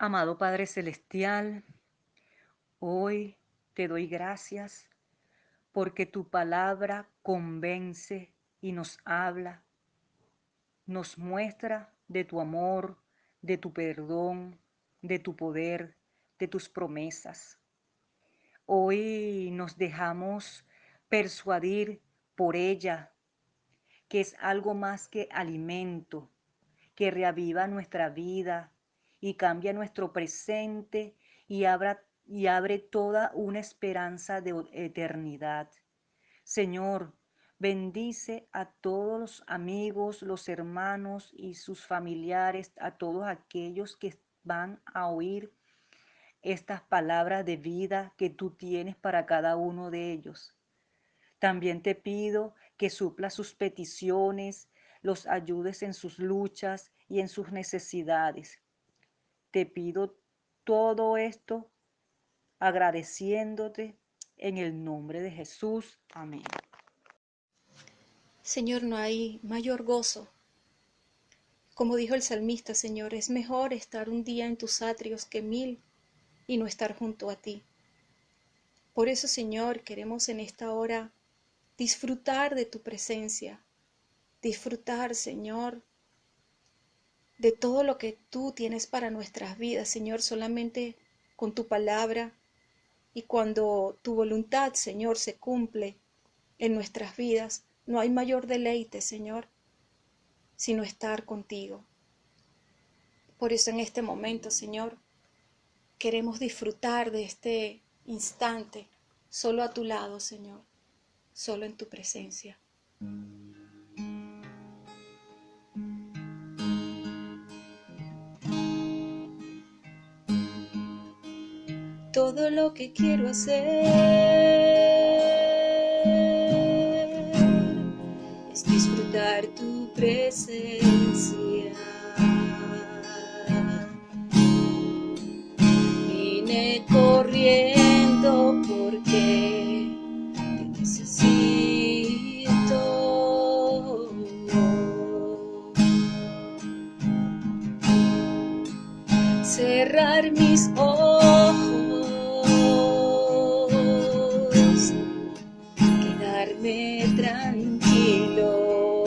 Amado Padre Celestial, hoy te doy gracias porque tu palabra convence y nos habla, nos muestra de tu amor, de tu perdón, de tu poder, de tus promesas. Hoy nos dejamos persuadir por ella, que es algo más que alimento, que reaviva nuestra vida y cambia nuestro presente y abre toda una esperanza de eternidad. Señor, bendice a todos los amigos, los hermanos y sus familiares, a todos aquellos que van a oír estas palabras de vida que tú tienes para cada uno de ellos. También te pido que suplas sus peticiones, los ayudes en sus luchas y en sus necesidades. Te pido todo esto agradeciéndote en el nombre de Jesús. Amén. Señor, no hay mayor gozo. Como dijo el salmista, Señor, es mejor estar un día en tus atrios que 1000 y no estar junto a ti. Por eso, Señor, queremos en esta hora disfrutar de tu presencia, disfrutar, Señor, de todo lo que tú tienes para nuestras vidas, Señor, solamente con tu palabra y cuando tu voluntad, Señor, se cumple en nuestras vidas, no hay mayor deleite, Señor, sino estar contigo. Por eso en este momento, Señor, queremos disfrutar de este instante, solo a tu lado, Señor, solo en tu presencia. Todo lo que quiero hacer es disfrutar tu presencia. Vine corriendo porque te necesito. Cerrar mis ojos, quedarme tranquilo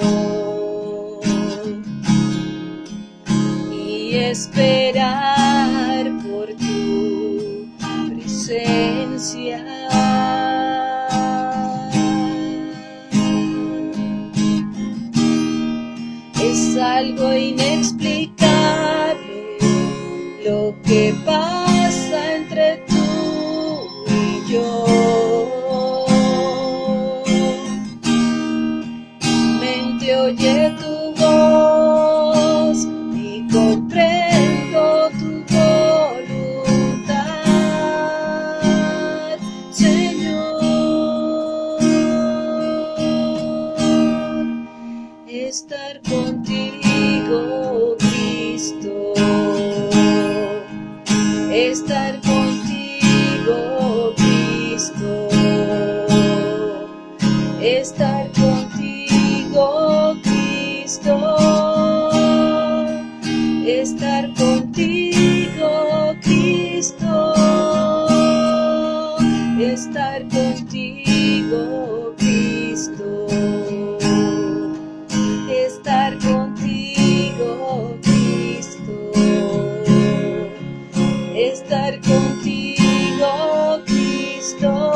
y esperar por tu presencia. Es algo inexplicable lo que pasa entre tú y yo. Mente oye tu voz y comprendo tu voluntad, Señor. Estar contigo, Cristo. Estar contigo, Cristo. Estar contigo, Cristo. Estar contigo, Cristo. Estar contigo, Cristo. Estar contigo, Cristo. Estar contigo, Cristo.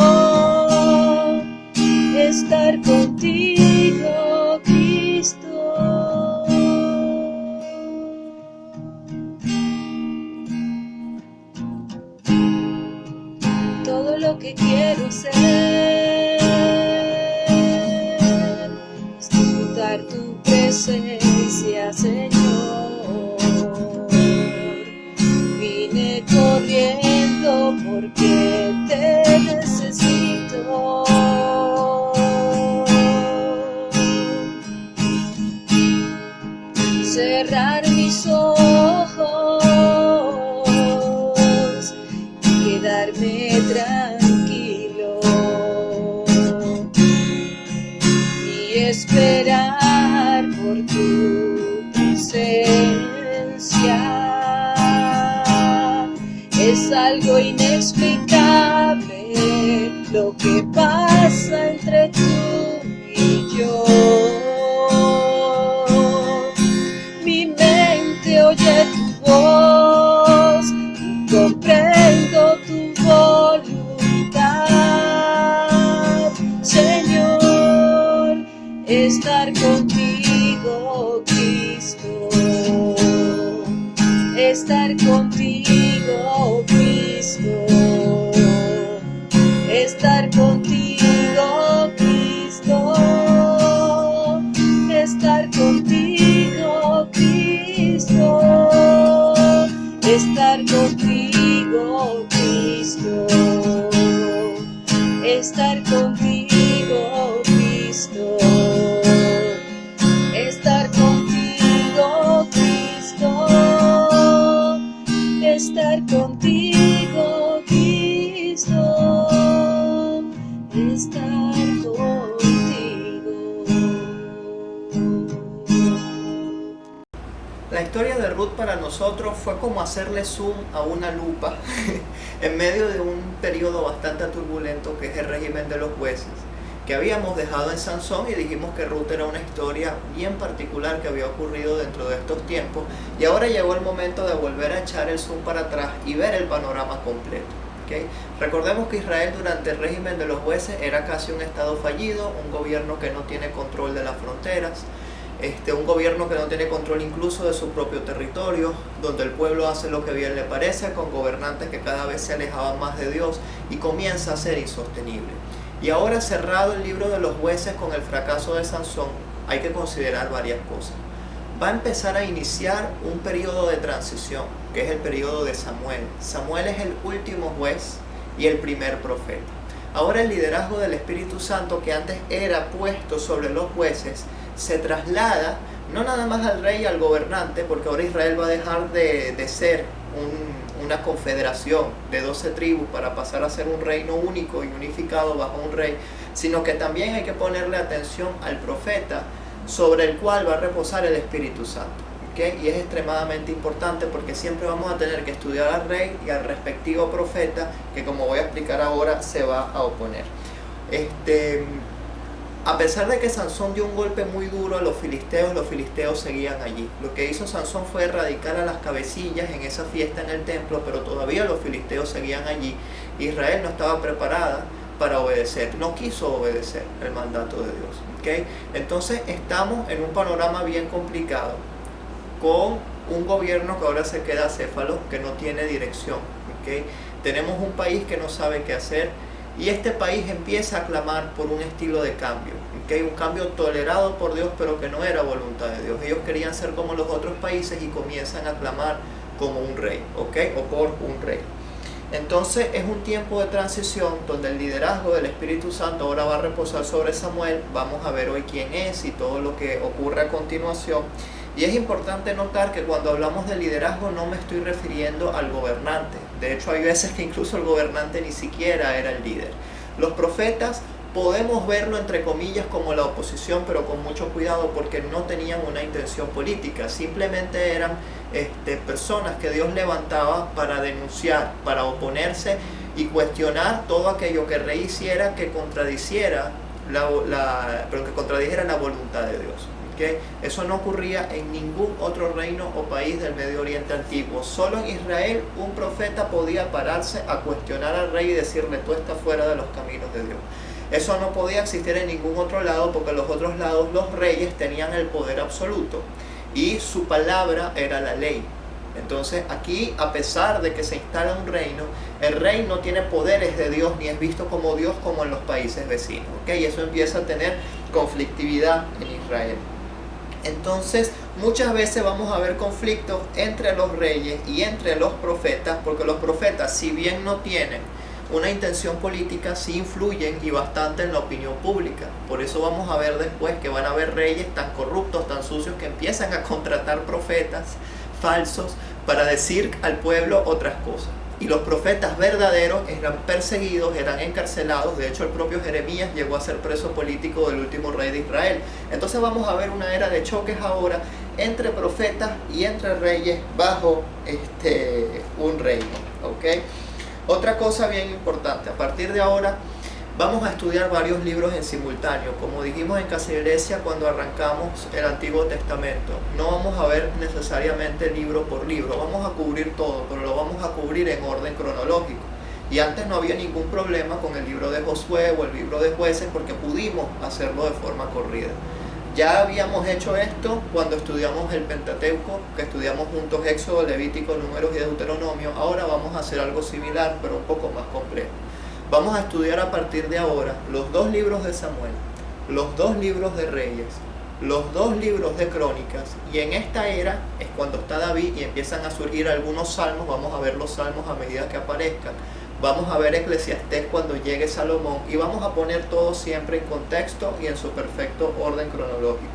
Estar contigo, Cristo. Todo lo que quiero ser es disfrutar tu presencia, Señor. Vine corriendo porque te necesito. Cerrar mis ojos y quedarme tranquilo y esperar por tu presencia. algo inexplicable lo que pasa entre tú y yo. Mi mente oye tu voz y comprendo tu voluntad, Señor, estar contigo, Cristo. Estar contigo, Cristo. Estar contigo, Cristo. Estar contigo, Cristo. Estar contigo, Cristo. Estar contigo, Cristo. Estar contigo, Cristo. Estar contigo, Cristo. Estar contigo. La historia de Ruth para nosotros fue como hacerle zoom a una lupa en medio de un periodo bastante turbulento que es el régimen de los jueces, que habíamos dejado en Sansón, y dijimos que Ruth era una historia bien particular que había ocurrido dentro de estos tiempos, y ahora llegó el momento de volver a echar el zoom para atrás y ver el panorama completo. ¿Okay? Recordemos que Israel durante el régimen de los jueces era casi un estado fallido, un gobierno que no tiene control de las fronteras, un gobierno que no tiene control incluso de su propio territorio, donde el pueblo hace lo que bien le parece, con gobernantes que cada vez se alejaban más de Dios, y comienza a ser insostenible. Y ahora, cerrado el libro de los jueces con el fracaso de Sansón, hay que considerar varias cosas. Va a empezar a iniciar un periodo de transición, que es el periodo de Samuel. Samuel es el último juez y el primer profeta. Ahora el liderazgo del Espíritu Santo, que antes era puesto sobre los jueces, se traslada no nada más al rey y al gobernante, porque ahora Israel va a dejar de ser una confederación de 12 tribus para pasar a ser un reino único y unificado bajo un rey, sino que también hay que ponerle atención al profeta sobre el cual va a reposar el Espíritu Santo. ¿Okay? Y es extremadamente importante porque siempre vamos a tener que estudiar al rey y al respectivo profeta, que como voy a explicar ahora se va a oponer. A pesar de que Sansón dio un golpe muy duro a los filisteos seguían allí. Lo que hizo Sansón fue erradicar a las cabecillas en esa fiesta en el templo, pero todavía los filisteos seguían allí. Israel no estaba preparada para obedecer, no quiso obedecer el mandato de Dios. ¿Okay? Entonces estamos en un panorama bien complicado, con un gobierno que ahora se queda acéfalo, que no tiene dirección. ¿Okay? Tenemos un país que no sabe qué hacer, y este país empieza a clamar por un estilo de cambio, ¿okay? Un cambio tolerado por Dios, pero que no era voluntad de Dios. Ellos querían ser como los otros países y comienzan a clamar como un rey, ¿okay? O por un rey. Entonces es un tiempo de transición donde el liderazgo del Espíritu Santo ahora va a reposar sobre Samuel. Vamos a ver hoy quién es y todo lo que ocurre a continuación. Y es importante notar que cuando hablamos de liderazgo no me estoy refiriendo al gobernante. De hecho, hay veces que incluso el gobernante ni siquiera era el líder. Los profetas podemos verlo entre comillas como la oposición, pero con mucho cuidado, porque no tenían una intención política. Simplemente eran personas que Dios levantaba para denunciar, para oponerse y cuestionar todo aquello que el rey hiciera que contradijera la voluntad de Dios. ¿Okay? Eso no ocurría en ningún otro reino o país del Medio Oriente antiguo. Solo en Israel un profeta podía pararse a cuestionar al rey y decirle: tú estás fuera de los caminos de Dios. Eso no podía existir en ningún otro lado, porque en los otros lados los reyes tenían el poder absoluto y su palabra era la ley. Entonces aquí, a pesar de que se instala un reino, el rey no tiene poderes de Dios ni es visto como Dios como en los países vecinos. ¿Okay? Y eso empieza a tener conflictividad en Israel. Entonces muchas veces vamos a ver conflictos entre los reyes y entre los profetas, porque los profetas, si bien no tienen una intención política, sí influyen y bastante en la opinión pública. Por eso vamos a ver después que van a haber reyes tan corruptos, tan sucios, que empiezan a contratar profetas falsos para decir al pueblo otras cosas. Y los profetas verdaderos eran perseguidos, eran encarcelados. De hecho, el propio Jeremías llegó a ser preso político del último rey de Israel. Entonces vamos a ver una era de choques ahora entre profetas y entre reyes bajo un reino. ¿Okay? Otra cosa bien importante, a partir de ahora vamos a estudiar varios libros en simultáneo. Como dijimos en Casa Iglesia cuando arrancamos el Antiguo Testamento, no vamos a ver necesariamente libro por libro, vamos a cubrir todo, pero lo vamos a cubrir en orden cronológico. Y antes no había ningún problema con el libro de Josué o el libro de Jueces porque pudimos hacerlo de forma corrida. Ya habíamos hecho esto cuando estudiamos el Pentateuco, que estudiamos juntos Éxodo, Levítico, Números y Deuteronomio. Ahora vamos a hacer algo similar, pero un poco más complejo. Vamos a estudiar a partir de ahora los 2 libros de Samuel, los 2 libros de Reyes, los 2 libros de Crónicas, y en esta era es cuando está David y empiezan a surgir algunos salmos. Vamos a ver los salmos a medida que aparezcan. Vamos a ver Eclesiastés cuando llegue Salomón y vamos a poner todo siempre en contexto y en su perfecto orden cronológico.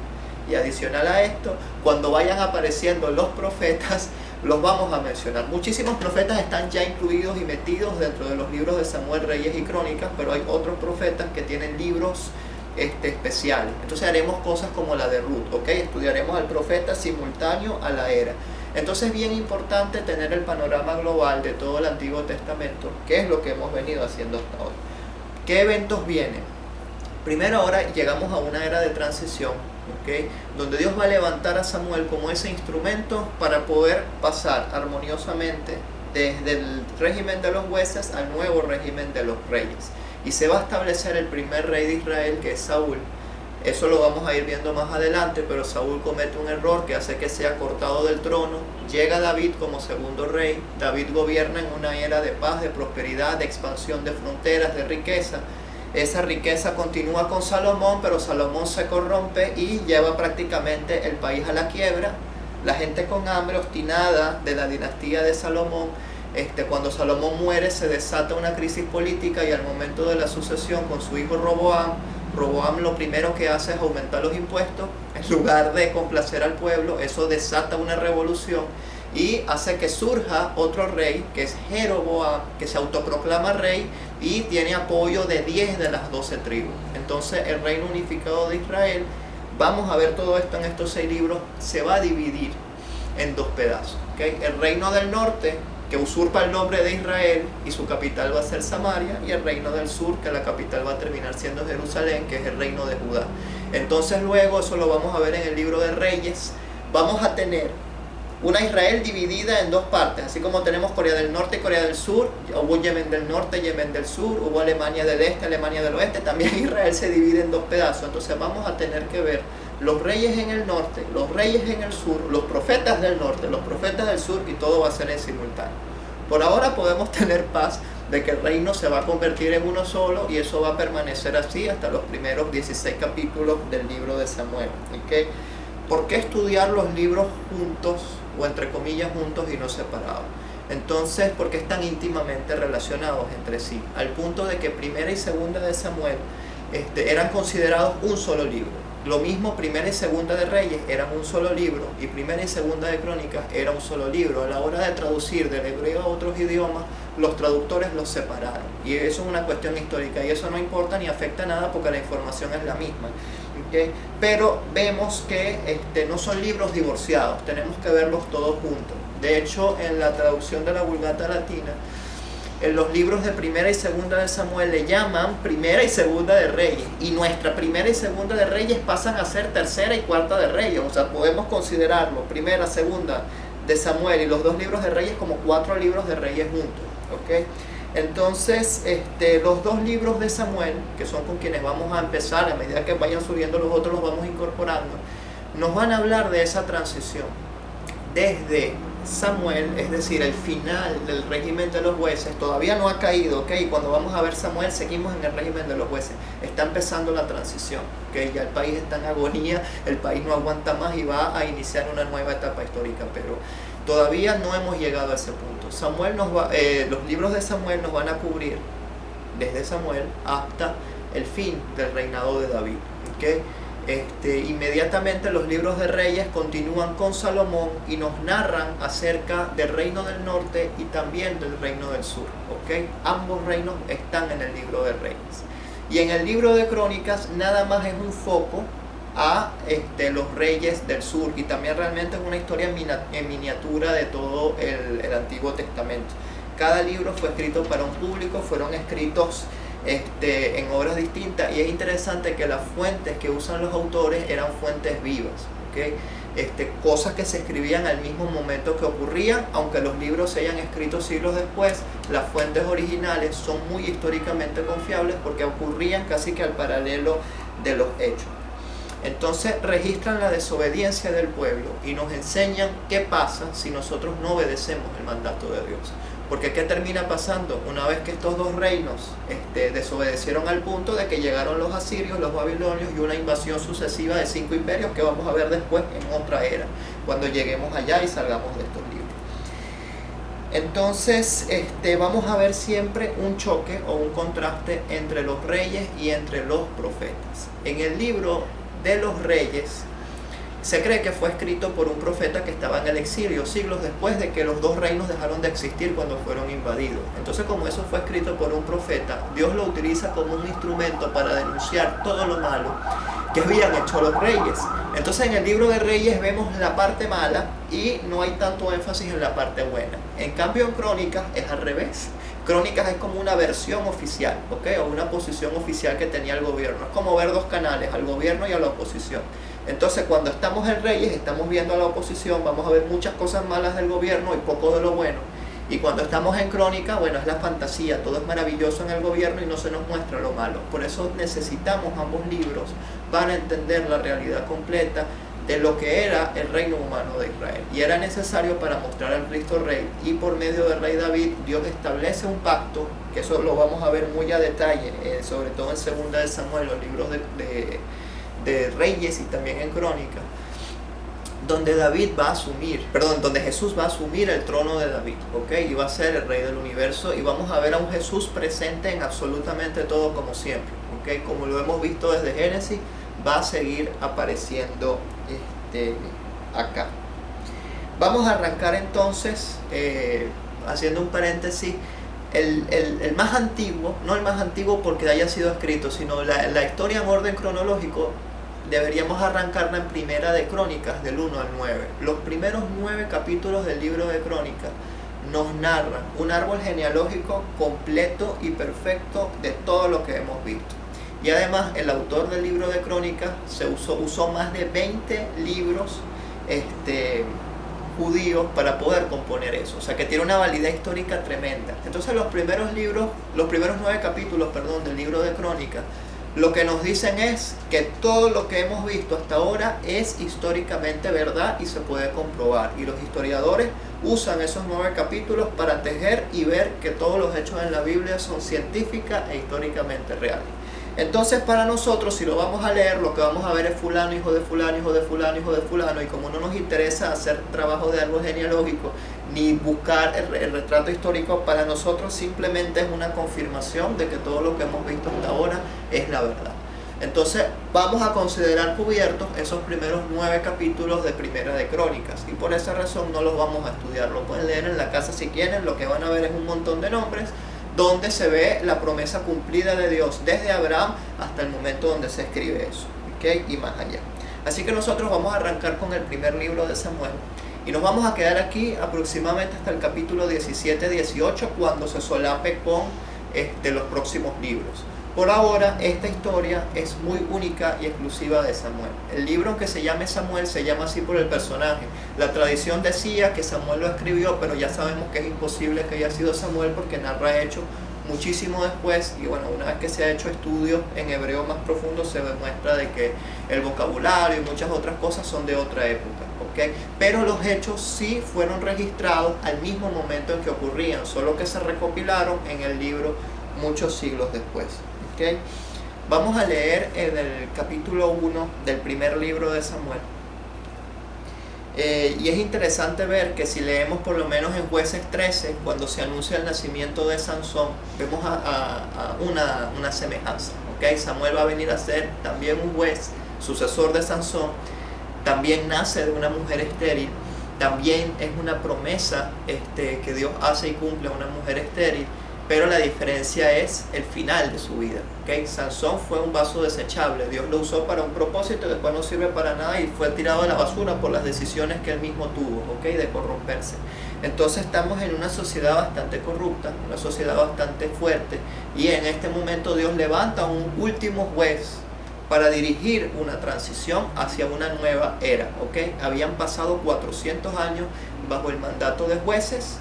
Y adicional a esto, cuando vayan apareciendo los profetas, los vamos a mencionar. Muchísimos profetas están ya incluidos y metidos dentro de los libros de Samuel, Reyes y Crónicas, pero hay otros profetas que tienen libros especiales. Entonces haremos cosas como la de Ruth, ¿ok? Estudiaremos al profeta simultáneo a la era. Entonces es bien importante tener el panorama global de todo el Antiguo Testamento, que es lo que hemos venido haciendo hasta ahora. ¿Qué eventos vienen? Primero, ahora llegamos a una era de transición, ¿okay? Donde Dios va a levantar a Samuel como ese instrumento para poder pasar armoniosamente desde el régimen de los jueces al nuevo régimen de los reyes. Y se va a establecer el primer rey de Israel, que es Saúl. Eso lo vamos a ir viendo más adelante, pero Saúl comete un error que hace que sea cortado del trono. Llega David como segundo rey. David gobierna en una era de paz, de prosperidad, de expansión de fronteras, de riqueza. Esa riqueza continúa con Salomón, pero Salomón se corrompe y lleva prácticamente el país a la quiebra. La gente con hambre, obstinada de la dinastía de Salomón. Cuando Salomón muere se desata una crisis política y al momento de la sucesión con su hijo Roboam lo primero que hace es aumentar los impuestos en lugar de complacer al pueblo. Eso desata una revolución y hace que surja otro rey, que es Jeroboam, que se autoproclama rey y tiene apoyo de 10 de las 12 tribus. Entonces el reino unificado de Israel, vamos a ver todo esto en estos 6 libros, se va a dividir en 2 pedazos, ¿okay? El reino del norte, que usurpa el nombre de Israel y su capital va a ser Samaria, y el reino del sur, que la capital va a terminar siendo Jerusalén, que es el reino de Judá. Entonces luego, eso lo vamos a ver en el libro de Reyes, vamos a tener una Israel dividida en 2 partes, así como tenemos Corea del Norte y Corea del Sur. Hubo Yemen del Norte, Yemen del Sur, hubo Alemania del Este, Alemania del Oeste. También Israel se divide en 2 pedazos. Entonces vamos a tener que ver los reyes en el norte, los reyes en el sur, los profetas del norte, los profetas del sur, y todo va a ser en simultáneo. Por ahora podemos tener paz de que el reino se va a convertir en uno solo, y eso va a permanecer así hasta los primeros 16 capítulos del libro de Samuel, ¿okay? ¿Por qué estudiar los libros juntos, o entre comillas juntos y no separados? Entonces, porque están íntimamente relacionados entre sí, al punto de que primera y segunda de Samuel eran considerados un solo libro. Lo mismo primera y segunda de Reyes eran un solo libro, y primera y segunda de Crónicas era un solo libro. A la hora de traducir del hebreo a otros idiomas, los traductores los separaron, y eso es una cuestión histórica, y eso no importa ni afecta nada porque la información es la misma, ¿okay? Pero vemos que no son libros divorciados, tenemos que verlos todos juntos. De hecho, en la traducción de la Vulgata Latina, en los libros de primera y segunda de Samuel le llaman primera y segunda de Reyes, y nuestra primera y segunda de Reyes pasan a ser tercera y cuarta de Reyes. O sea, podemos considerarlo primera, segunda de Samuel y los 2 libros de Reyes como 4 libros de Reyes juntos, ¿okay? Entonces, los 2 libros de Samuel, que son con quienes vamos a empezar, a medida que vayan subiendo los otros los vamos incorporando, nos van a hablar de esa transición desde Samuel, es decir, el final del régimen de los jueces. Todavía no ha caído, ¿ok? Cuando vamos a ver Samuel, seguimos en el régimen de los jueces. Está empezando la transición, ¿ok? Ya el país está en agonía, el país no aguanta más y va a iniciar una nueva etapa histórica, pero todavía no hemos llegado a ese punto. Los libros de Samuel nos van a cubrir desde Samuel hasta el fin del reinado de David, ¿ok? Inmediatamente los libros de Reyes continúan con Salomón y nos narran acerca del reino del norte y también del reino del sur, ¿okay? Ambos reinos están en el libro de Reyes. Y en el libro de Crónicas nada más es un foco a los reyes del sur, y también realmente es una historia en miniatura de todo el Antiguo Testamento. cada libro fue escrito para un público, fueron escritos en obras distintas, y es interesante que las fuentes que usan los autores eran fuentes vivas, ¿okay? Cosas que se escribían al mismo momento que ocurrían, aunque los libros se hayan escrito siglos después, las fuentes originales son muy históricamente confiables porque ocurrían casi que al paralelo de los hechos. Entonces registran la desobediencia del pueblo y nos enseñan qué pasa si nosotros no obedecemos el mandato de Dios. Porque ¿qué termina pasando? Una vez que estos dos reinos desobedecieron al punto de que llegaron los asirios, los babilonios y una invasión sucesiva de 5 imperios que vamos a ver después en otra era, cuando lleguemos allá y salgamos de estos libros. Entonces vamos a ver siempre un choque o un contraste entre los reyes y entre los profetas. En el libro de los reyes se cree que fue escrito por un profeta que estaba en el exilio siglos después de que los dos reinos dejaron de existir cuando fueron invadidos. Entonces, como eso fue escrito por un profeta, Dios lo utiliza como un instrumento para denunciar todo lo malo que habían hecho los reyes. Entonces, en el libro de Reyes vemos la parte mala y no hay tanto énfasis en la parte buena. En cambio, en Crónicas es al revés. Crónicas es como una versión oficial, ¿okay? O una posición oficial que tenía el gobierno. Es como ver dos canales, al gobierno y a la oposición. Entonces, cuando estamos en Reyes, estamos viendo a la oposición, vamos a ver muchas cosas malas del gobierno y poco de lo bueno. Y cuando estamos en Crónica, bueno, es la fantasía, todo es maravilloso en el gobierno y no se nos muestra lo malo. Por eso necesitamos ambos libros para entender la realidad completa de lo que era el reino humano de Israel. Y era necesario para mostrar al Cristo Rey, y por medio del rey David, Dios establece un pacto, que eso lo vamos a ver muy a detalle, sobre todo en Segunda de Samuel, los libros de Reyes y también en Crónica, donde donde Jesús va a asumir el trono de David, ¿okay? Y va a ser el rey del universo, y vamos a ver a un Jesús presente en absolutamente todo como siempre, ¿okay? Como lo hemos visto desde Génesis, va a seguir apareciendo acá. Vamos a arrancar entonces, haciendo un paréntesis, el más antiguo, no el más antiguo porque haya sido escrito, sino la historia en orden cronológico. Deberíamos arrancarla en Primera de Crónicas, del 1 al 9. Los primeros 9 capítulos del libro de Crónicas nos narran un árbol genealógico completo y perfecto de todo lo que hemos visto. Y además el autor del libro de Crónicas usó más de 20 libros judíos para poder componer eso. O sea que tiene una validez histórica tremenda. Entonces los primeros 9 capítulos, del libro de Crónicas, lo que nos dicen es que todo lo que hemos visto hasta ahora es históricamente verdad y se puede comprobar. Y los historiadores usan esos 9 capítulos para tejer y ver que todos los hechos en la Biblia son científicas e históricamente reales. Entonces, para nosotros, si lo vamos a leer, lo que vamos a ver es fulano, hijo de fulano, hijo de fulano, hijo de fulano, y como no nos interesa hacer trabajo de árbol genealógico ni buscar el retrato histórico, para nosotros simplemente es una confirmación de que todo lo que hemos visto hasta ahora es la verdad. Entonces vamos a considerar cubiertos esos primeros 9 capítulos de Primera de Crónicas, y por esa razón no los vamos a estudiar. Lo pueden leer en la casa si quieren. Lo que van a ver es un montón de nombres donde se ve la promesa cumplida de Dios desde Abraham hasta el momento donde se escribe eso, ¿okay? Y más allá. Así que nosotros vamos a arrancar con el primer libro de Samuel y nos vamos a quedar aquí aproximadamente hasta el capítulo 17-18, cuando se solape con los próximos libros. Por ahora, esta historia es muy única y exclusiva de Samuel. El libro, aunque se llame Samuel, se llama así por el personaje. La tradición decía que Samuel lo escribió, pero ya sabemos que es imposible que haya sido Samuel porque narra hechos muchísimo después. Y bueno, una vez que se ha hecho estudios en hebreo más profundos, se demuestra de que el vocabulario y muchas otras cosas son de otra época, ¿okay? Pero los hechos sí fueron registrados al mismo momento en que ocurrían, solo que se recopilaron en el libro muchos siglos después. ¿Okay? Vamos a leer en el capítulo 1 del primer libro de Samuel. Y es interesante ver que si leemos por lo menos en Jueces 13, cuando se anuncia el nacimiento de Sansón, vemos una semejanza. ¿Okay? Samuel va a venir a ser también un juez, sucesor de Sansón. También nace de una mujer estéril. También es una promesa que Dios hace y cumple a una mujer estéril. pero la diferencia es el final de su vida. ¿Okay? Sansón fue un vaso desechable, Dios lo usó para un propósito y después no sirve para nada y fue tirado a la basura por las decisiones que él mismo tuvo, ¿okay? De corromperse. Entonces estamos en una sociedad bastante corrupta, una sociedad bastante fuerte, y en este momento Dios levanta un último juez para dirigir una transición hacia una nueva era. ¿Okay? Habían pasado 400 años bajo el mandato de jueces,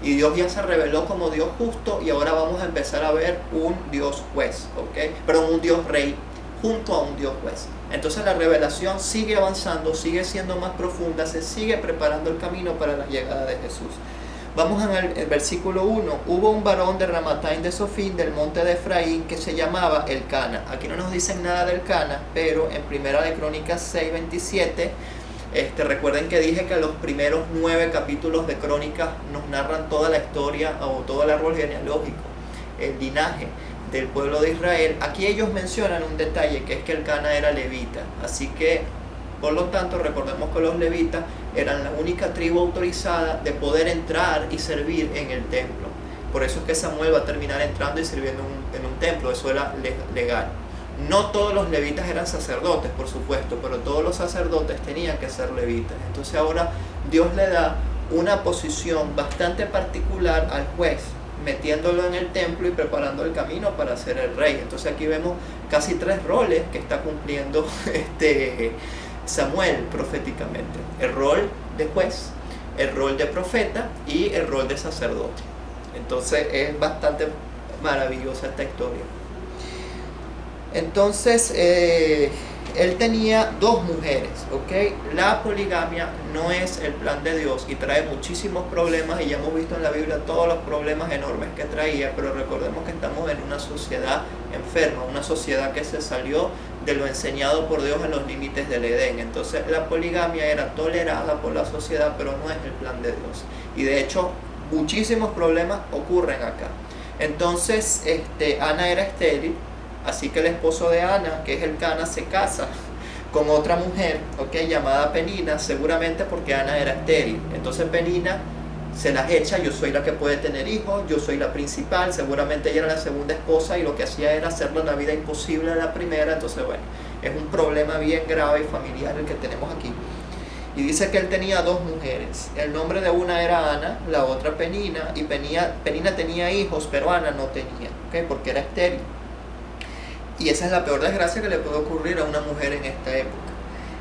y Dios ya se reveló como Dios justo, y ahora vamos a empezar a ver un Dios juez, ¿okay? Perdón, un Dios rey junto a un Dios juez. Entonces la revelación sigue avanzando, sigue siendo más profunda, se sigue preparando el camino para la llegada de Jesús. Vamos al versículo 1. Hubo un varón de Ramataim de Sofín, del monte de Efraín, que se llamaba Elcana. Aquí no nos dicen nada del Elcana, pero en Primera de Crónicas 6:27, recuerden que dije que los primeros 9 capítulos de Crónicas nos narran toda la historia o todo el árbol genealógico, el linaje del pueblo de Israel. Aquí ellos mencionan un detalle, que es que Elcana era levita, así que por lo tanto recordemos que los levitas eran la única tribu autorizada de poder entrar y servir en el templo. Por eso es que Samuel va a terminar entrando y sirviendo en un templo, eso era legal. No todos los levitas eran sacerdotes, por supuesto, pero todos los sacerdotes tenían que ser levitas. Entonces ahora Dios le da una posición bastante particular al juez, metiéndolo en el templo y preparando el camino para ser el rey. Entonces aquí vemos casi 3 roles que está cumpliendo Samuel proféticamente: el rol de juez, el rol de profeta y el rol de sacerdote. Entonces es bastante maravillosa esta historia. Entonces él tenía 2 mujeres, ¿okay? La poligamia no es el plan de Dios y trae muchísimos problemas, y ya hemos visto en la Biblia todos los problemas enormes que traía, pero recordemos que estamos en una sociedad enferma, una sociedad que se salió de lo enseñado por Dios en los límites del Edén. Entonces la poligamia era tolerada por la sociedad, pero no es el plan de Dios, y de hecho muchísimos problemas ocurren acá. Entonces Ana era estéril, así que el esposo de Ana, que es Elcana, se casa con otra mujer, ¿okay? Llamada Penina, seguramente porque Ana era estéril. Entonces Penina se las echa: yo soy la que puede tener hijos, yo soy la principal. Seguramente ella era la segunda esposa y lo que hacía era hacerle la vida imposible a la primera. Entonces bueno, es un problema bien grave y familiar el que tenemos aquí. Y dice que él tenía 2 mujeres. El nombre de una era Ana, la otra Penina, y Penina tenía hijos, pero Ana no tenía, ¿okay? Porque era estéril. Y esa es la peor desgracia que le puede ocurrir a una mujer en esta época.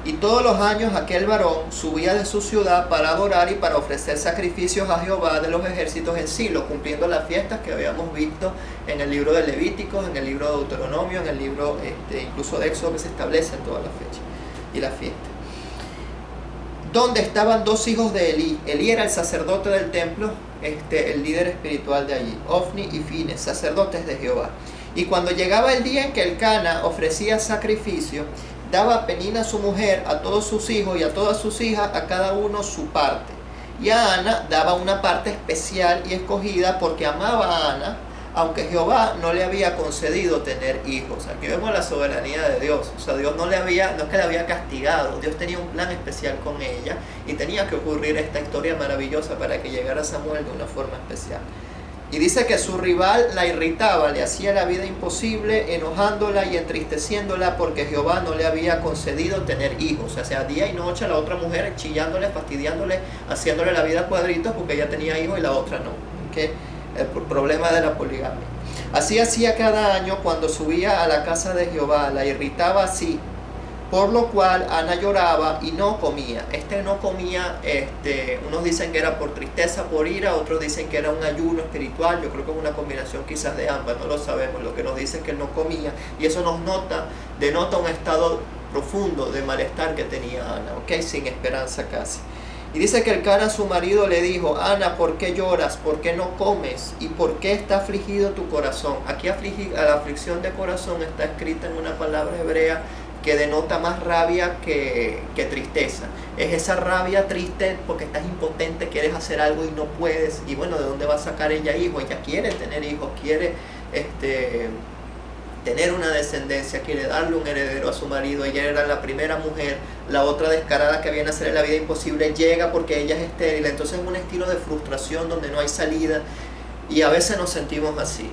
Y todos los años aquel varón subía de su ciudad para adorar y para ofrecer sacrificios a Jehová de los ejércitos en Silo, cumpliendo las fiestas que habíamos visto en el libro de Levíticos, en el libro de Deuteronomio, en el libro incluso de Éxodo, que se establecen todas las fechas y las fiestas. Donde estaban 2 hijos de Elí. Elí era el sacerdote del templo, el líder espiritual de allí. Ofni y Fines, sacerdotes de Jehová. Y cuando llegaba el día en que Elcana ofrecía sacrificio, daba a Penina su mujer, a todos sus hijos y a todas sus hijas, a cada uno su parte. Y a Ana daba una parte especial y escogida porque amaba a Ana, aunque Jehová no le había concedido tener hijos. Aquí vemos la soberanía de Dios. O sea, Dios no es que le había castigado, Dios tenía un plan especial con ella, y tenía que ocurrir esta historia maravillosa para que llegara Samuel de una forma especial. Y dice que su rival la irritaba, le hacía la vida imposible, enojándola y entristeciéndola porque Jehová no le había concedido tener hijos. O sea, día y noche a la otra mujer chillándole, fastidiándole, haciéndole la vida a cuadritos porque ella tenía hijos y la otra no. ¿Okay? El problema de la poligamia. Así hacía cada año cuando subía a la casa de Jehová, la irritaba así, por lo cual Ana lloraba y no comía. No comía, unos dicen que era por tristeza, por ira, otros dicen que era un ayuno espiritual. Yo creo que es una combinación quizás de ambas, no lo sabemos. Lo que nos dice es que él no comía, y eso denota un estado profundo de malestar que tenía Ana, ¿okay? Sin esperanza casi. Y dice que Elcana, su marido, le dijo: Ana, ¿por qué lloras? ¿Por qué no comes? ¿Y por qué está afligido tu corazón? Aquí a la aflicción de corazón está escrita en una palabra hebrea que denota más rabia que tristeza. Es esa rabia triste porque estás impotente, quieres hacer algo y no puedes. Y bueno, ¿de dónde va a sacar ella hijos? Ella quiere tener hijos, quiere tener una descendencia, quiere darle un heredero a su marido. Ella era la primera mujer. La otra descarada que viene a hacerle la vida imposible llega porque ella es estéril. Entonces es un estilo de frustración donde no hay salida. Y a veces nos sentimos así.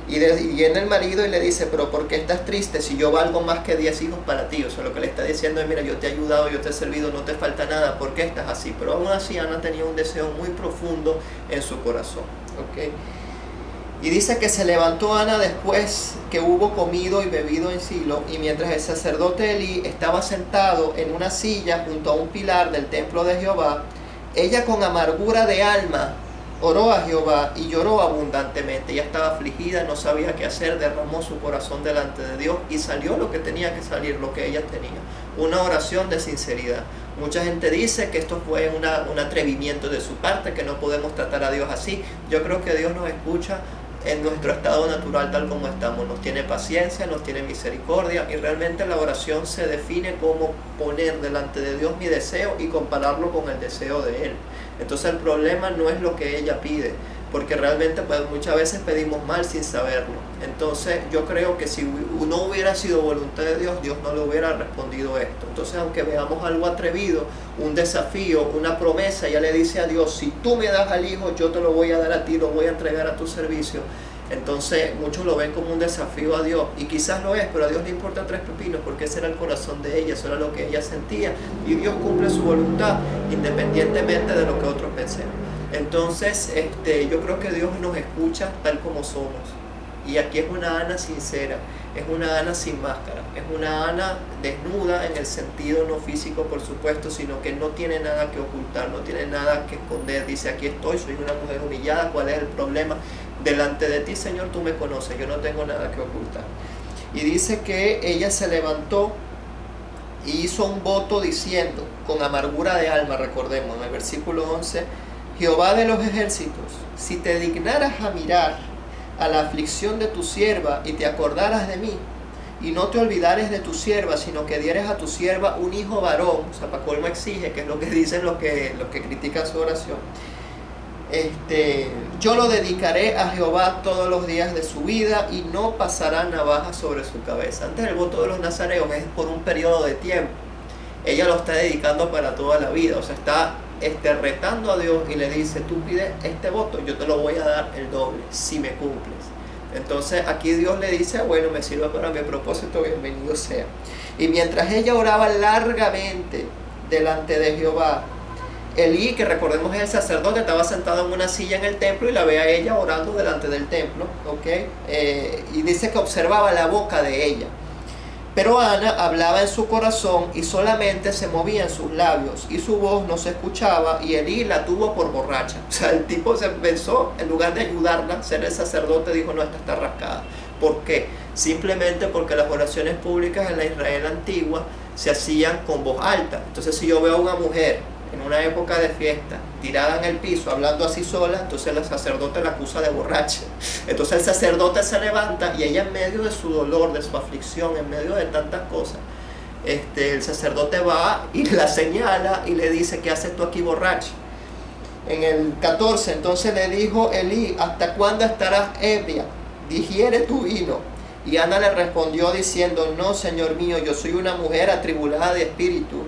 Y viene el marido y le dice, pero ¿por qué estás triste si yo valgo más que 10 hijos para ti? O sea, lo que le está diciendo es, mira, yo te he ayudado, yo te he servido, no te falta nada, ¿por qué estás así? Pero aún así Ana tenía un deseo muy profundo en su corazón. ¿Okay? Y dice que se levantó Ana después que hubo comido y bebido en Silo, y mientras el sacerdote Elí estaba sentado en una silla junto a un pilar del templo de Jehová, ella con amargura de alma oró a Jehová y lloró abundantemente. Ella estaba afligida, no sabía qué hacer, derramó su corazón delante de Dios y salió lo que tenía que salir, lo que ella tenía. Una oración de sinceridad. Mucha gente dice que esto fue un atrevimiento de su parte, que no podemos tratar a Dios así. Yo creo que Dios nos escucha en nuestro estado natural tal como estamos, nos tiene paciencia, nos tiene misericordia, y realmente la oración se define como poner delante de Dios mi deseo y compararlo con el deseo de Él. Entonces el problema no es lo que ella pide, porque realmente pues, muchas veces pedimos mal sin saberlo. Entonces yo creo que si no hubiera sido voluntad de Dios, Dios no le hubiera respondido esto. Entonces aunque veamos algo atrevido, un desafío, una promesa, ella le dice a Dios, si tú me das al hijo, yo te lo voy a dar a ti, lo voy a entregar a tu servicio. Entonces muchos lo ven como un desafío a Dios, y quizás lo es, pero a Dios le importa tres pepinos, porque ese era el corazón de ella, eso era lo que ella sentía, y Dios cumple su voluntad independientemente de lo que otros pensemos. Entonces yo creo que Dios nos escucha tal como somos, y aquí es una Ana sincera, es una Ana sin máscara, es una Ana desnuda en el sentido no físico, por supuesto, sino que no tiene nada que ocultar, no tiene nada que esconder. Dice, aquí estoy, soy una mujer humillada, ¿cuál es el problema? Delante de ti, Señor, tú me conoces, yo no tengo nada que ocultar. Y dice que ella se levantó y hizo un voto diciendo, con amargura de alma, recordemos, en el versículo 11, Jehová de los ejércitos, si te dignaras a mirar a la aflicción de tu sierva y te acordaras de mí, y no te olvidares de tu sierva, sino que dieres a tu sierva un hijo varón, o sea, para colmo exige, que es lo que dicen los que critican su oración, yo lo dedicaré a Jehová todos los días de su vida y no pasará navaja sobre su cabeza. Antes el voto de los nazareos es por un periodo de tiempo. Ella lo está dedicando para toda la vida, o sea, está retando a Dios y le dice, tú pides este voto, yo te lo voy a dar el doble, si me cumples. Entonces aquí Dios le dice, bueno, me sirve para mi propósito, bienvenido sea. Y mientras ella oraba largamente delante de Jehová, Elí, que recordemos es el sacerdote, estaba sentado en una silla en el templo y la ve a ella orando delante del templo, ¿okay? Y dice que observaba la boca de ella. Pero Ana hablaba en su corazón y solamente se movían sus labios y su voz no se escuchaba, y Elí la tuvo por borracha. O sea, el tipo se pensó, en lugar de ayudarla, ser el sacerdote, dijo, no, esta está rascada. ¿Por qué? Simplemente porque las oraciones públicas en la Israel antigua se hacían con voz alta. Entonces si yo veo a una mujer en una época de fiesta, tirada en el piso, hablando así sola, entonces el sacerdote la acusa de borracha. Entonces el sacerdote se levanta y ella, en medio de su dolor, de su aflicción, en medio de tantas cosas, el sacerdote va y la señala y le dice, ¿qué haces tú aquí borracha? En el 14, entonces le dijo Elí, ¿hasta cuándo estarás ebria? Digiere tu vino. Y Ana le respondió diciendo, no, Señor mío, yo soy una mujer atribulada de espíritu.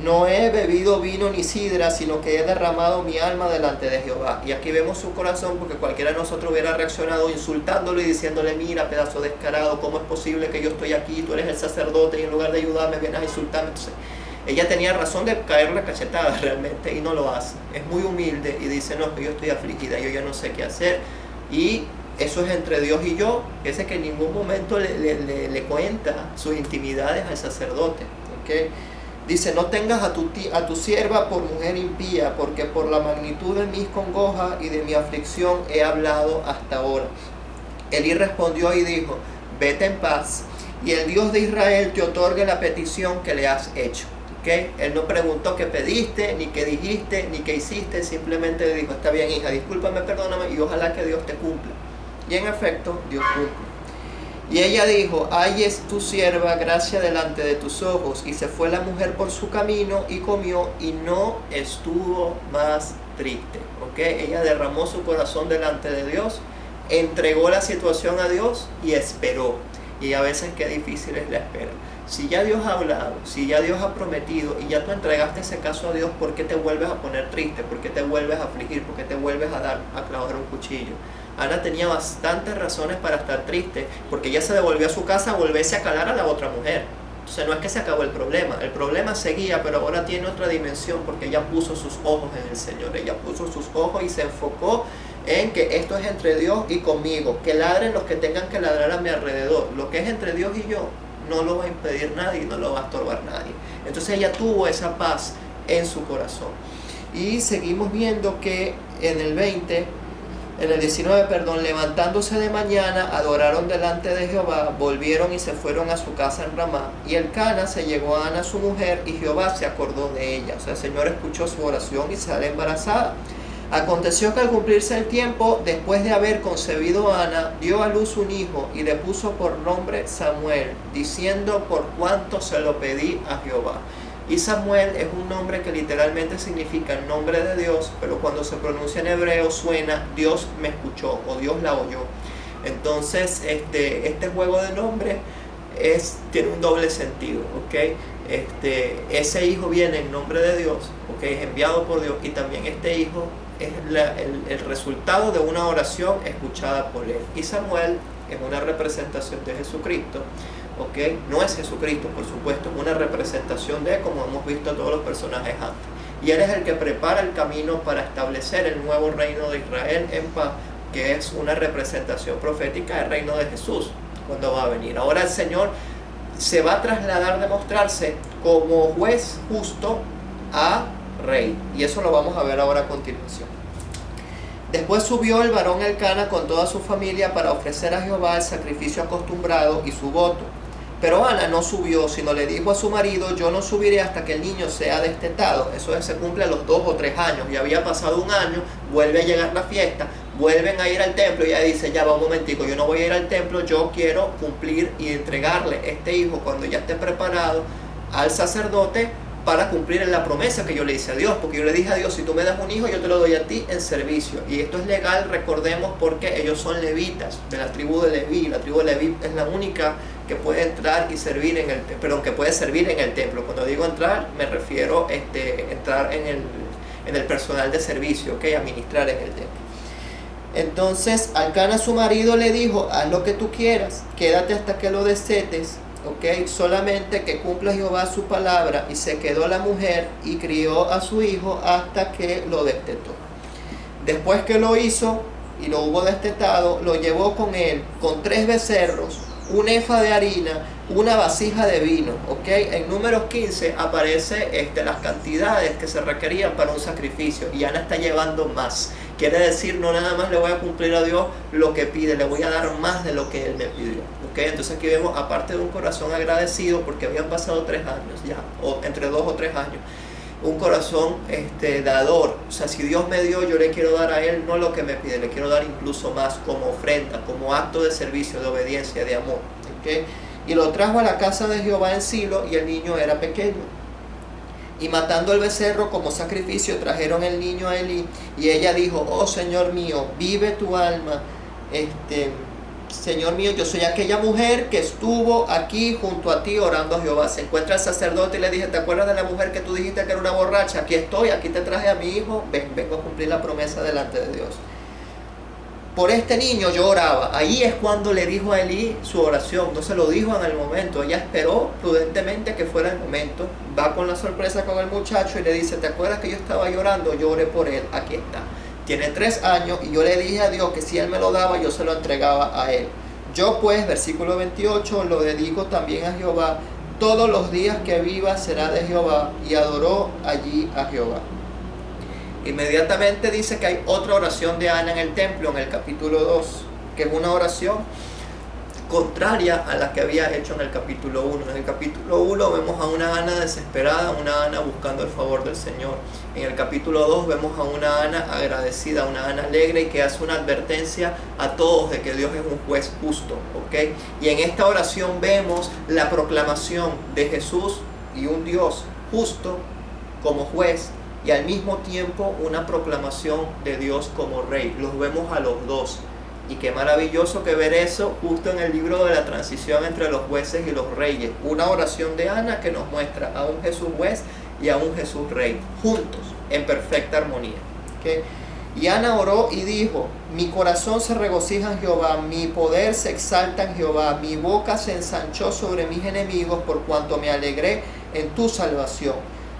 No he bebido vino ni sidra, sino que he derramado mi alma delante de Jehová. Y aquí vemos su corazón, porque cualquiera de nosotros hubiera reaccionado insultándolo y diciéndole, mira, pedazo descarado, ¿cómo es posible que yo estoy aquí? Tú eres el sacerdote y en lugar de ayudarme vienes a insultarme. Entonces, ella tenía razón de caerle cachetada realmente y no lo hace. Es muy humilde y dice, no, yo estoy afligida, yo ya no sé qué hacer. Y eso es entre Dios y yo. Ese que en ningún momento le cuenta sus intimidades al sacerdote. ¿Okay? Dice, no tengas a tu sierva por mujer impía, porque por la magnitud de mis congojas y de mi aflicción he hablado hasta ahora. Elí respondió y dijo, vete en paz, y el Dios de Israel te otorgue la petición que le has hecho. ¿Okay? Él no preguntó qué pediste, ni qué dijiste, ni qué hiciste, simplemente le dijo, está bien, hija, discúlpame, perdóname, y ojalá que Dios te cumpla. Y en efecto, Dios cumple. Y ella dijo, ay, es tu sierva, gracia delante de tus ojos. Y se fue la mujer por su camino y comió y no estuvo más triste. ¿Okay? Ella derramó su corazón delante de Dios, entregó la situación a Dios y esperó. Y a veces qué difícil es la espera. Si ya Dios ha hablado, si ya Dios ha prometido y ya tú entregaste ese caso a Dios, ¿por qué te vuelves a poner triste? ¿Por qué te vuelves a afligir? ¿Por qué te vuelves a clavar un cuchillo? Ana tenía bastantes razones para estar triste, porque ella se devolvió a su casa a volverse a calar a la otra mujer. Entonces no es que se acabó el problema seguía, pero ahora tiene otra dimensión, porque ella puso sus ojos en el Señor, ella puso sus ojos y se enfocó en que esto es entre Dios y conmigo, que ladren los que tengan que ladrar a mi alrededor, lo que es entre Dios y yo no lo va a impedir nadie, no lo va a estorbar nadie. Entonces ella tuvo esa paz en su corazón. Y seguimos viendo que en el 19, levantándose de mañana, adoraron delante de Jehová, volvieron y se fueron a su casa en Ramá. Y Elcana se llegó a Ana su mujer, y Jehová se acordó de ella. O sea, el Señor escuchó su oración y sale embarazada. Aconteció que al cumplirse el tiempo, después de haber concebido a Ana, dio a luz un hijo y le puso por nombre Samuel, diciendo: por cuanto se lo pedí a Jehová. Y Samuel es un nombre que literalmente significa el nombre de Dios, pero cuando se pronuncia en hebreo suena Dios me escuchó o Dios la oyó. Entonces este juego de nombres tiene un doble sentido, ¿ok? Ese hijo viene en nombre de Dios, ¿ok? Es enviado por Dios, y también este hijo es el resultado de una oración escuchada por él. Y Samuel es una representación de Jesucristo, ¿ok? No es Jesucristo, por supuesto, es una representación de, como hemos visto todos los personajes antes. Y él es el que prepara el camino para establecer el nuevo reino de Israel en paz, que es una representación profética del reino de Jesús, cuando va a venir. Ahora el Señor se va a trasladar de mostrarse como juez justo a rey, y eso lo vamos a ver ahora a continuación. Después subió el varón Elcana con toda su familia para ofrecer a Jehová el sacrificio acostumbrado y su voto. Pero Ana no subió, sino le dijo a su marido: yo no subiré hasta que el niño sea destetado. Eso se cumple a los 2 o 3 años. Ya había pasado un año, vuelve a llegar la fiesta, vuelven a ir al templo y ella dice: ya va un momentico, yo no voy a ir al templo, yo quiero cumplir y entregarle este hijo cuando ya esté preparado al sacerdote para cumplir en la promesa que yo le hice a Dios, porque yo le dije a Dios: si tú me das un hijo, yo te lo doy a ti en servicio. Y esto es legal, recordemos, porque ellos son levitas, de la tribu de Leví. La tribu de Leví es la única que puede entrar y servir en el templo, perdón, que puede servir en el templo. Cuando digo entrar, me refiero a entrar en el personal de servicio, ¿ok? Administrar en el templo. Entonces Elcana su marido le dijo: haz lo que tú quieras, quédate hasta que lo destetes, ¿ok? Solamente que cumpla Jehová su palabra. Y se quedó la mujer y crió a su hijo hasta que lo destetó. Después que lo hizo y lo hubo destetado, lo llevó con él, con 3 becerros, un efa de harina, una vasija de vino, ¿ok? En Números 15 aparece las cantidades que se requerían para un sacrificio, y Ana está llevando más. Quiere decir, no nada más le voy a cumplir a Dios lo que pide, le voy a dar más de lo que Él me pidió, ¿ok? Entonces aquí vemos, aparte de un corazón agradecido, porque habían pasado 3 años ya, o entre 2 o 3 años, un corazón dador. O sea, si Dios me dio, yo le quiero dar a Él no lo que me pide, le quiero dar incluso más, como ofrenda, como acto de servicio, de obediencia, de amor, ¿ok? Y lo trajo a la casa de Jehová en Silo, y el niño era pequeño. Y matando el becerro como sacrificio, trajeron el niño a Elí, y ella dijo: oh Señor mío, vive tu alma, Señor mío, yo soy aquella mujer que estuvo aquí junto a ti orando a Jehová. Se encuentra el sacerdote y le dije: ¿te acuerdas de la mujer que tú dijiste que era una borracha? Aquí estoy, aquí te traje a mi hijo, vengo a cumplir la promesa delante de Dios. Por este niño yo oraba. Ahí es cuando le dijo a Elí su oración. No se lo dijo en el momento. Ella esperó prudentemente que fuera el momento. Va con la sorpresa con el muchacho y le dice: ¿te acuerdas que yo estaba llorando? Yo oré por él. Aquí está. Tiene 3 años y yo le dije a Dios que si Él me lo daba, yo se lo entregaba a Él. Yo pues, versículo 28, lo dedico también a Jehová. Todos los días que viva será de Jehová. Y adoró allí a Jehová. Inmediatamente dice que hay otra oración de Ana en el templo, en el capítulo 2, que es una oración contraria a la que había hecho en el capítulo 1. En el capítulo 1 vemos a una Ana desesperada, una Ana buscando el favor del Señor. En el capítulo 2 vemos a una Ana agradecida, una Ana alegre, y que hace una advertencia a todos de que Dios es un juez justo, ¿ok? Y en esta oración vemos la proclamación de Jesús y un Dios justo como juez, y al mismo tiempo una proclamación de Dios como rey. Los vemos a los dos Y qué maravilloso que ver eso justo en el libro de la transición entre los jueces y los reyes. Una oración de Ana que nos muestra a un Jesús juez y a un Jesús rey, juntos, en perfecta armonía. ¿Okay? Y Ana oró y dijo: mi corazón se regocija en Jehová, mi poder se exalta en Jehová, mi boca se ensanchó sobre mis enemigos por cuanto me alegré en tu salvación.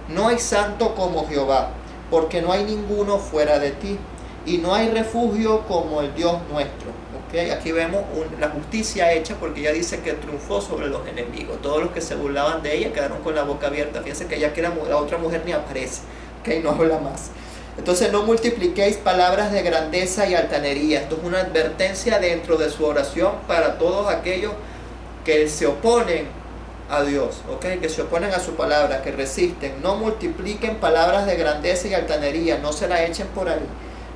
No hay santo como Jehová, porque no hay ninguno fuera de ti, y no hay refugio como el Dios nuestro. ¿Okay? Aquí vemos la justicia hecha, porque ella dice que triunfó sobre los enemigos. Todos los que se burlaban de ella quedaron con la boca abierta. Fíjense que ella, que era la otra mujer, ni aparece. ¿Okay? No habla más. Entonces, no multipliquéis palabras de grandeza y altanería. Esto es una advertencia dentro de su oración para todos aquellos que se oponen a Dios, ¿okay? Que se oponen a su palabra, que resisten. No multipliquen palabras de grandeza y altanería, no se la echen por ahí.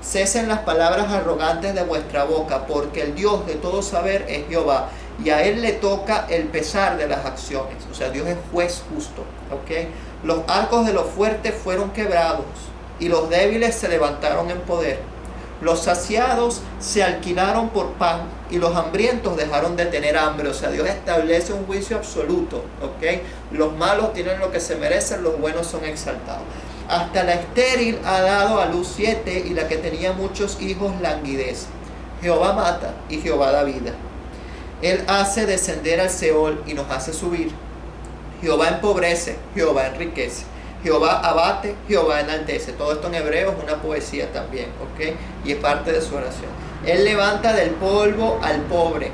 Cesen las palabras arrogantes de vuestra boca, porque el Dios de todo saber es Jehová, y a Él le toca el pesar de las acciones. O sea, Dios es juez justo, ¿okay? Los arcos de los fuertes fueron quebrados, y los débiles se levantaron en poder. Los saciados se alquilaron por pan, y los hambrientos dejaron de tener hambre. O sea, Dios establece un juicio absoluto, ¿okay? Los malos tienen lo que se merecen, los buenos son exaltados. Hasta la estéril ha dado a luz 7, y la que tenía muchos hijos languidece. Jehová mata y Jehová da vida. Él hace descender al Seol y nos hace subir. Jehová empobrece, Jehová enriquece. Jehová abate, Jehová enaltece. Todo esto en hebreo es una poesía también, ¿ok? Y es parte de su oración. Él levanta del polvo al pobre,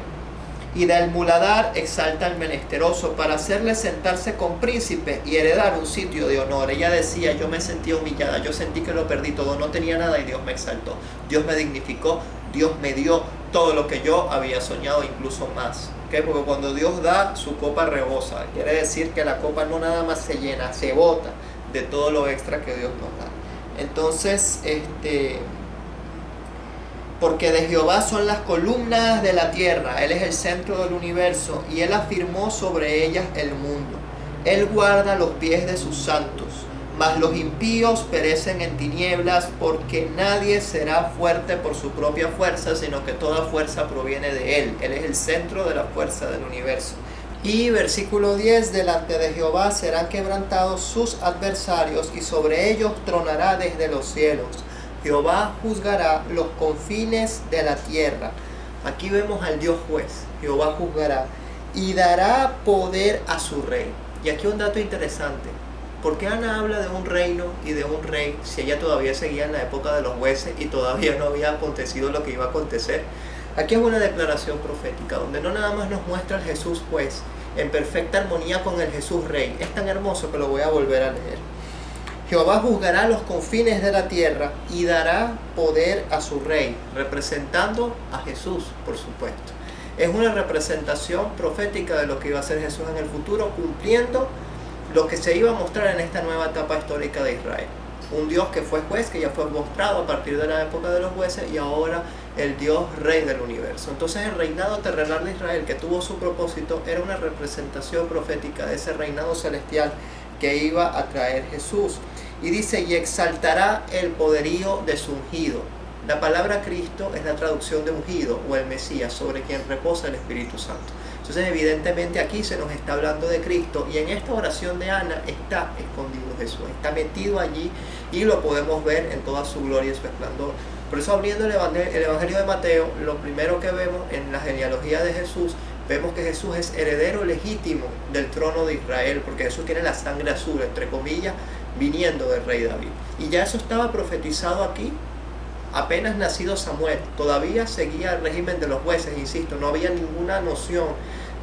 y del muladar exalta al menesteroso, para hacerle sentarse con príncipes y heredar un sitio de honor. Ella decía: yo me sentí humillada, yo sentí que lo perdí todo, no tenía nada, y Dios me exaltó. Dios me dignificó, Dios me dio todo lo que yo había soñado, incluso más. ¿Okay? Porque cuando Dios da, su copa rebosa. Quiere decir que la copa no nada más se llena, se bota de todo lo extra que Dios nos da. Entonces, porque de Jehová son las columnas de la tierra, Él es el centro del universo, y Él afirmó sobre ellas el mundo. Él guarda los pies de sus santos, mas los impíos perecen en tinieblas, porque nadie será fuerte por su propia fuerza, sino que toda fuerza proviene de Él. Él es el centro de la fuerza del universo. Y versículo 10: delante de Jehová serán quebrantados sus adversarios, y sobre ellos tronará desde los cielos. Jehová juzgará los confines de la tierra. Aquí vemos al Dios juez. Jehová juzgará y dará poder a su rey. Y aquí un dato interesante. ¿Por qué Ana habla de un reino y de un rey si ella todavía seguía en la época de los jueces y todavía no había acontecido lo que iba a acontecer? Aquí es una declaración profética donde no nada más nos muestra el Jesús juez en perfecta armonía con el Jesús rey. Es tan hermoso que lo voy a volver a leer. Jehová juzgará los confines de la tierra y dará poder a su rey, representando a Jesús, por supuesto. Es una representación profética de lo que iba a ser Jesús en el futuro, cumpliendo lo que se iba a mostrar en esta nueva etapa histórica de Israel. Un Dios que fue juez, que ya fue mostrado a partir de la época de los jueces, y ahora el Dios rey del universo. Entonces el reinado terrenal de Israel, que tuvo su propósito, era una representación profética de ese reinado celestial que iba a traer Jesús. Y dice: y exaltará el poderío de su ungido. La palabra Cristo es la traducción de ungido o el Mesías, sobre quien reposa el Espíritu Santo. Entonces evidentemente aquí se nos está hablando de Cristo, y en esta oración de Ana está escondido Jesús, está metido allí, y lo podemos ver en toda su gloria y su esplendor. Por eso, abriendo el Evangelio de Mateo, lo primero que vemos en la genealogía de Jesús, vemos que Jesús es heredero legítimo del trono de Israel, porque Jesús tiene la sangre azul, entre comillas, viniendo del rey David. Y ya eso estaba profetizado aquí, apenas nacido Samuel. Todavía seguía el régimen de los jueces, insisto, no había ninguna noción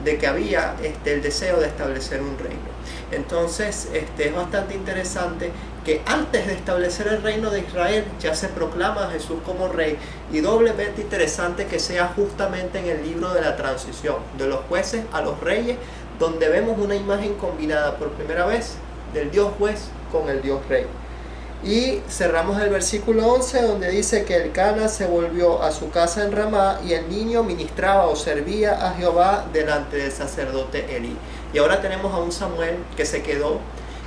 de que había el deseo de establecer un reino. Entonces es bastante interesante que antes de establecer el reino de Israel ya se proclama a Jesús como rey, y doblemente interesante que sea justamente en el libro de la transición, de los jueces a los reyes, donde vemos una imagen combinada por primera vez del Dios juez con el Dios rey. Y cerramos el versículo 11, donde dice que Elcana se volvió a su casa en Ramá, y el niño ministraba o servía a Jehová delante del sacerdote Elí. Y ahora tenemos a un Samuel que se quedó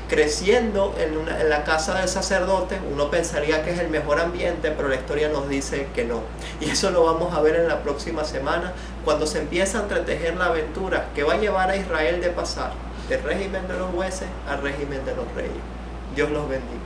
creciendo en la casa del sacerdote. Uno pensaría que es el mejor ambiente, pero la historia nos dice que no. Y eso lo vamos a ver en la próxima semana, cuando se empieza a entretejer la aventura que va a llevar a Israel de pasar del régimen de los jueces al régimen de los reyes. Dios los bendiga.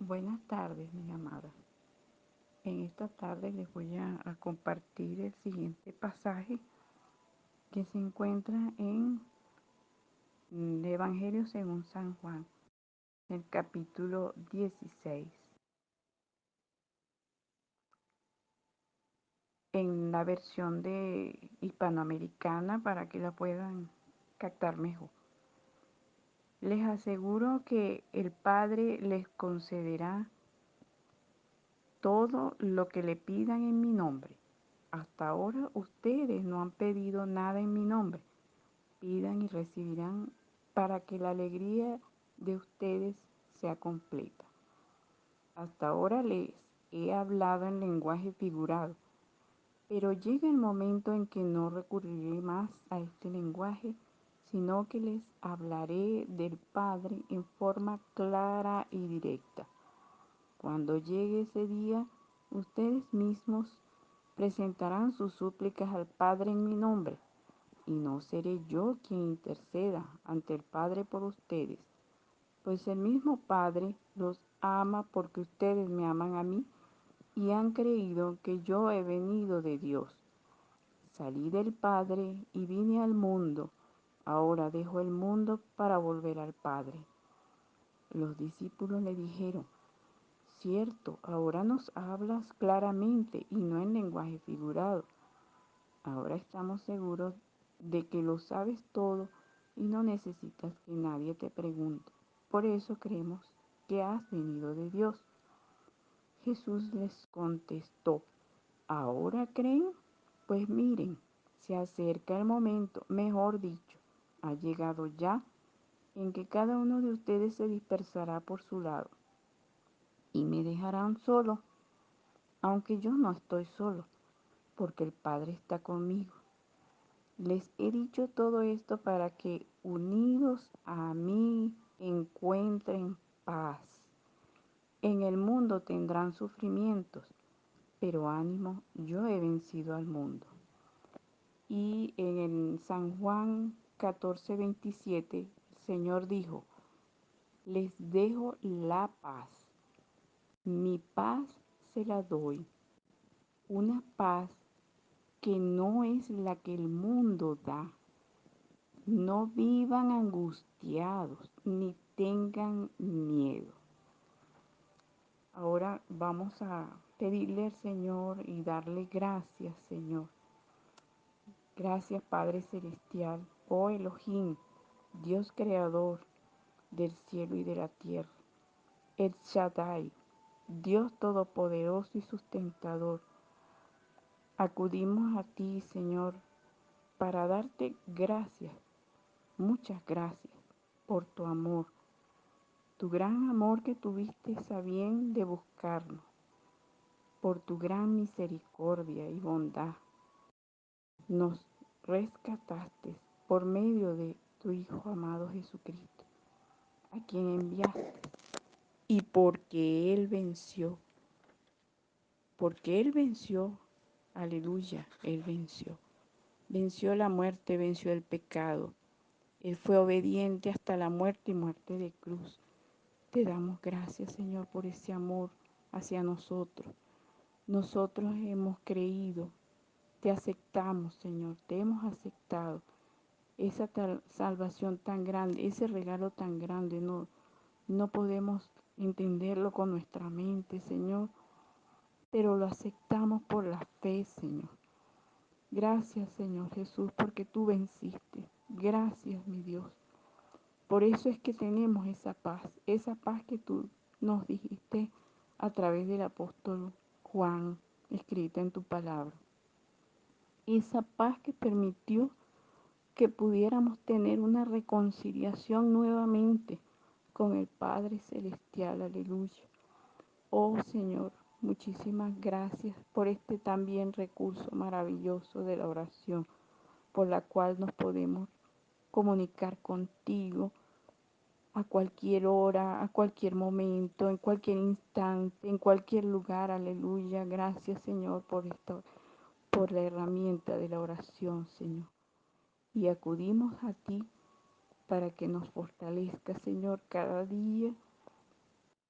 Buenas tardes, mis amadas. En esta tarde les voy a compartir el siguiente pasaje que se encuentra en el Evangelio según San Juan, el capítulo 16. En la versión de hispanoamericana para que la puedan captar mejor. Les aseguro que el Padre les concederá todo lo que le pidan en mi nombre. Hasta ahora ustedes no han pedido nada en mi nombre. Pidan y recibirán para que la alegría de ustedes sea completa. Hasta ahora les he hablado en lenguaje figurado, pero llega el momento en que no recurriré más a este lenguaje, sino que les hablaré del Padre en forma clara y directa. Cuando llegue ese día, ustedes mismos presentarán sus súplicas al Padre en mi nombre, y no seré yo quien interceda ante el Padre por ustedes, pues el mismo Padre los ama porque ustedes me aman a mí y han creído que yo he venido de Dios. Salí del Padre y vine al mundo. Ahora dejo el mundo para volver al Padre. Los discípulos le dijeron: cierto, ahora nos hablas claramente y no en lenguaje figurado. Ahora estamos seguros de que lo sabes todo y no necesitas que nadie te pregunte. Por eso creemos que has venido de Dios. Jesús les contestó: ¿ahora creen? Pues miren, se acerca el momento, mejor dicho, ha llegado ya, en que cada uno de ustedes se dispersará por su lado y me dejarán solo, aunque yo no estoy solo, porque el Padre está conmigo. Les he dicho todo esto para que, unidos a mí, encuentren paz. En el mundo tendrán sufrimientos, pero ánimo, yo he vencido al mundo. Y en el San Juan 14:27, el Señor dijo, les dejo la paz, mi paz se la doy, una paz que no es la que el mundo da. No vivan angustiados ni tengan miedo. Ahora vamos a pedirle al Señor y darle gracias, Señor. Gracias, Padre Celestial, oh Elohim, Dios creador del cielo y de la tierra. El Shaddai, Dios todopoderoso y sustentador. Acudimos a ti, Señor, para darte gracias, muchas gracias por tu amor, tu gran amor que tuviste a bien de buscarnos, por tu gran misericordia y bondad. Nos rescataste por medio de tu Hijo amado Jesucristo, a quien enviaste, y porque Él venció, aleluya, Él venció. Venció la muerte, venció el pecado. Él fue obediente hasta la muerte y muerte de cruz. Te damos gracias, Señor, por ese amor hacia nosotros. Nosotros hemos creído, te aceptamos, Señor, te hemos aceptado. Esa salvación tan grande, ese regalo tan grande, no podemos entenderlo con nuestra mente, Señor, pero lo aceptamos por la fe, Señor. Gracias, Señor Jesús, porque tú venciste. Gracias, mi Dios. Por eso es que tenemos esa paz que tú nos dijiste a través del apóstol Juan, escrita en tu palabra. Esa paz que permitió que pudiéramos tener una reconciliación nuevamente con el Padre Celestial, aleluya. Oh Señor, muchísimas gracias por este también recurso maravilloso de la oración, por la cual nos podemos comunicar contigo a cualquier hora, a cualquier momento, en cualquier instante, en cualquier lugar, aleluya. Gracias Señor por esto, por la herramienta de la oración, Señor. Y acudimos a ti para que nos fortalezca, Señor, cada día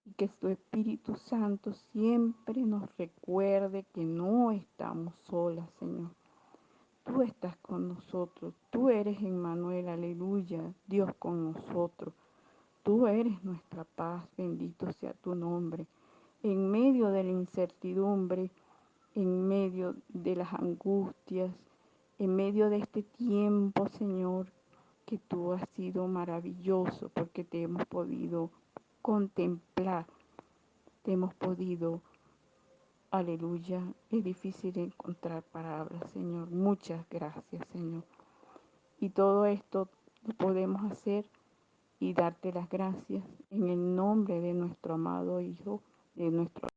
y que tu Espíritu Santo siempre nos recuerde que no estamos solas, Señor. Tú estás con nosotros, tú eres Emmanuel, aleluya, Dios con nosotros. Tú eres nuestra paz, bendito sea tu nombre. En medio de la incertidumbre, en medio de las angustias, en medio de este tiempo, Señor, que tú has sido maravilloso porque te hemos podido contemplar, te hemos podido, aleluya, es difícil encontrar palabras, Señor. Muchas gracias, Señor. Y todo esto lo podemos hacer y darte las gracias en el nombre de nuestro amado Hijo, de nuestro